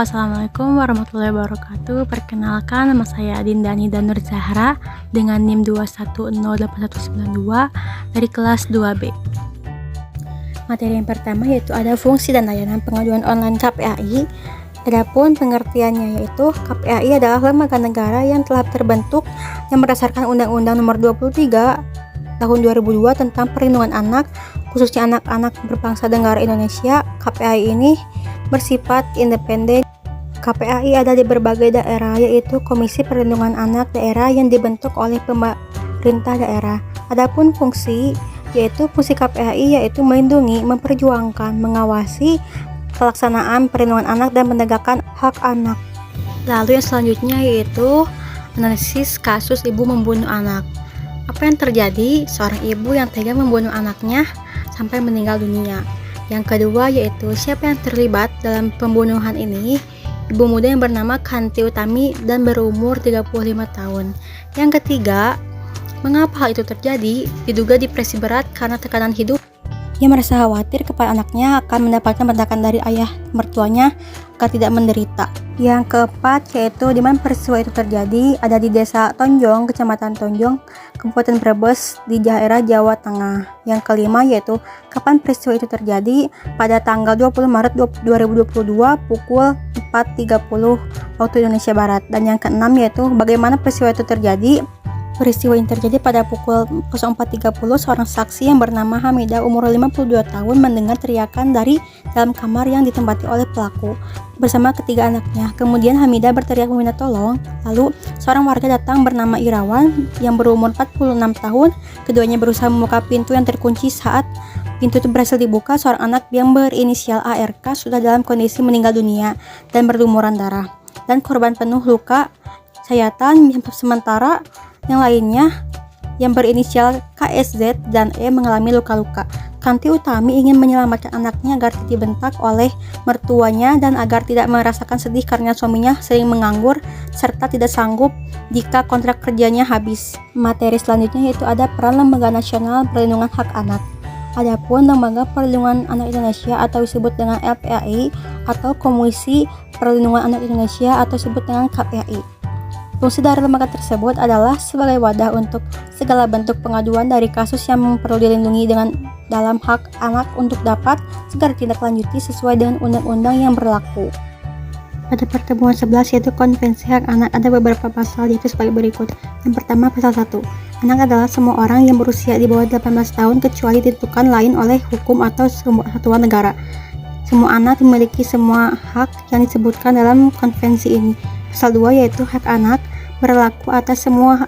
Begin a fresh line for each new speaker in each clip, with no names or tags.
Assalamualaikum warahmatullahi wabarakatuh. Perkenalkan, nama saya Dinda Nida Nur Zahra dengan NIM 2108192 dari kelas 2B. Materi yang pertama yaitu ada fungsi dan layanan pengaduan online KPAI. Adapun pengertiannya yaitu KPAI adalah lembaga negara yang telah terbentuk yang berdasarkan Undang-Undang Nomor 23 Tahun 2002 tentang Perlindungan Anak, khususnya anak-anak berbangsa negara Indonesia. KPAI ini bersifat independen. KPAI ada di berbagai daerah, yaitu Komisi Perlindungan Anak Daerah yang dibentuk oleh pemerintah daerah. Adapun fungsi, yaitu fungsi KPAI yaitu melindungi, memperjuangkan, mengawasi pelaksanaan perlindungan anak dan menegakkan hak anak. Lalu yang selanjutnya yaitu analisis kasus ibu membunuh anak. Apa yang terjadi? Seorang ibu yang tega membunuh anaknya sampai meninggal dunia. Yang kedua yaitu siapa yang terlibat dalam pembunuhan ini? Ibu muda yang bernama Kanti Utami dan berumur 35 tahun. Yang ketiga, mengapa hal itu terjadi? Diduga depresi berat karena tekanan hidup. Ia merasa khawatir kepada anaknya akan mendapatkan penolakan dari ayah mertuanya agar tidak menderita. Yang keempat yaitu di mana peristiwa itu terjadi, ada di Desa Tonjong, Kecamatan Tonjong, Kabupaten Brebes di daerah Jawa Tengah. Yang kelima yaitu kapan peristiwa itu terjadi, pada tanggal 20 Maret 2022 pukul 4.30 waktu Indonesia Barat. Dan yang keenam yaitu bagaimana peristiwa itu terjadi. Peristiwa yang terjadi pada pukul 04.30, seorang saksi yang bernama Hamidah umur 52 tahun mendengar teriakan dari dalam kamar yang ditempati oleh pelaku bersama ketiga anaknya. Kemudian Hamidah berteriak meminta tolong. Lalu seorang warga datang bernama Irawan yang berumur 46 tahun. Keduanya berusaha membuka pintu yang terkunci. Saat pintu itu berhasil dibuka, seorang anak yang berinisial ARK sudah dalam kondisi meninggal dunia dan berlumuran darah. Dan korban penuh luka sayatan yang sementara yang lainnya yang berinisial KSZ dan E mengalami luka-luka. Kanti Utami ingin menyelamatkan anaknya agar tidak dibentak oleh mertuanya dan agar tidak merasakan sedih karena suaminya sering menganggur serta tidak sanggup jika kontrak kerjanya habis. Materi selanjutnya yaitu ada peran Lembaga Nasional Perlindungan Hak Anak. Adapun Lembaga Perlindungan Anak Indonesia atau disebut dengan LPAI atau Komisi Perlindungan Anak Indonesia atau disebut dengan KPAI. Fungsi dari lembaga tersebut adalah sebagai wadah untuk segala bentuk pengaduan dari kasus yang perlu dilindungi dengan dalam hak anak untuk dapat segera ditindaklanjuti sesuai dengan undang-undang yang berlaku. Pada pertemuan 11 yaitu Konvensi Hak Anak ada beberapa pasal yaitu sebagai berikut. Yang pertama pasal 1. Anak adalah semua orang yang berusia di bawah 18 tahun kecuali ditentukan lain oleh hukum atau satuan negara. Semua anak memiliki semua hak yang disebutkan dalam konvensi ini. Pasal 2 yaitu hak anak berlaku atas semua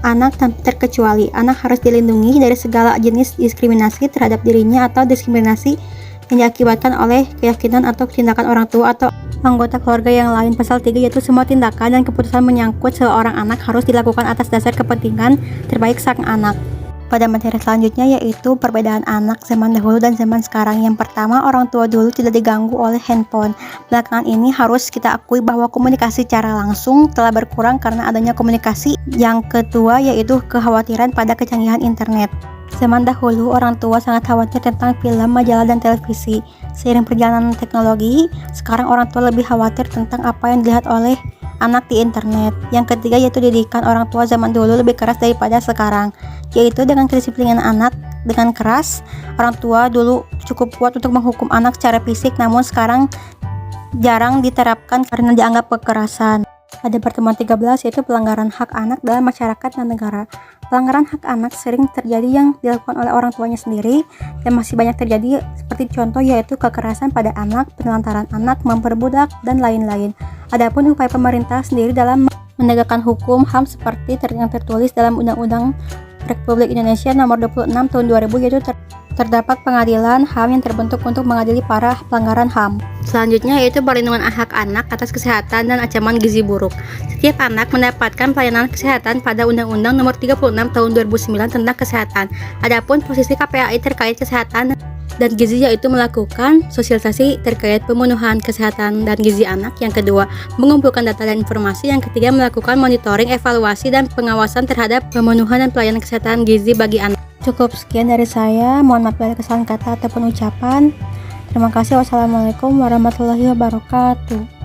anak tanpa terkecuali. Anak harus dilindungi dari segala jenis diskriminasi terhadap dirinya atau diskriminasi yang diakibatkan oleh keyakinan atau tindakan orang tua atau anggota keluarga yang lain. Pasal 3 yaitu semua tindakan dan keputusan menyangkut seorang anak harus dilakukan atas dasar kepentingan terbaik sang anak. Pada materi selanjutnya yaitu perbedaan anak zaman dahulu dan zaman sekarang. Yang pertama, orang tua dulu tidak diganggu oleh handphone. Belakangan ini harus kita akui bahwa komunikasi secara langsung telah berkurang karena adanya komunikasi. Yang kedua yaitu kekhawatiran pada kecanggihan internet. Zaman dahulu orang tua sangat khawatir tentang film, majalah, dan televisi. Seiring perjalanan teknologi, sekarang orang tua lebih khawatir tentang apa yang dilihat oleh anak di internet. Yang ketiga yaitu didikan orang tua zaman dulu lebih keras daripada sekarang, yaitu dengan kedisiplinan anak dengan keras. Orang tua dulu cukup kuat untuk menghukum anak secara fisik, namun sekarang jarang diterapkan karena dianggap kekerasan. Pada pertemuan 13 yaitu pelanggaran hak anak dalam masyarakat dan negara. Pelanggaran hak anak sering terjadi yang dilakukan oleh orang tuanya sendiri dan masih banyak terjadi, seperti contoh yaitu kekerasan pada anak, penelantaran anak, memperbudak, dan lain-lain. Adapun upaya pemerintah sendiri dalam menegakkan hukum HAM seperti yang tertulis dalam Undang-Undang Republik Indonesia Nomor 26 Tahun 2000 yaitu terdapat pengadilan HAM yang terbentuk untuk mengadili para pelanggaran HAM. Selanjutnya yaitu perlindungan hak anak atas kesehatan dan ancaman gizi buruk. Setiap anak mendapatkan pelayanan kesehatan pada Undang-Undang Nomor 36 Tahun 2009 tentang kesehatan. Adapun posisi KPAI terkait kesehatan dan gizi yaitu melakukan sosialisasi terkait pemenuhan kesehatan dan gizi anak. Yang kedua, mengumpulkan data dan informasi. Yang ketiga, melakukan monitoring, evaluasi, dan pengawasan terhadap pemenuhan dan pelayanan kesehatan gizi bagi anak. Cukup sekian dari saya, mohon maaf bila kesalahan kata ataupun ucapan. Terima kasih. Wassalamualaikum warahmatullahi wabarakatuh.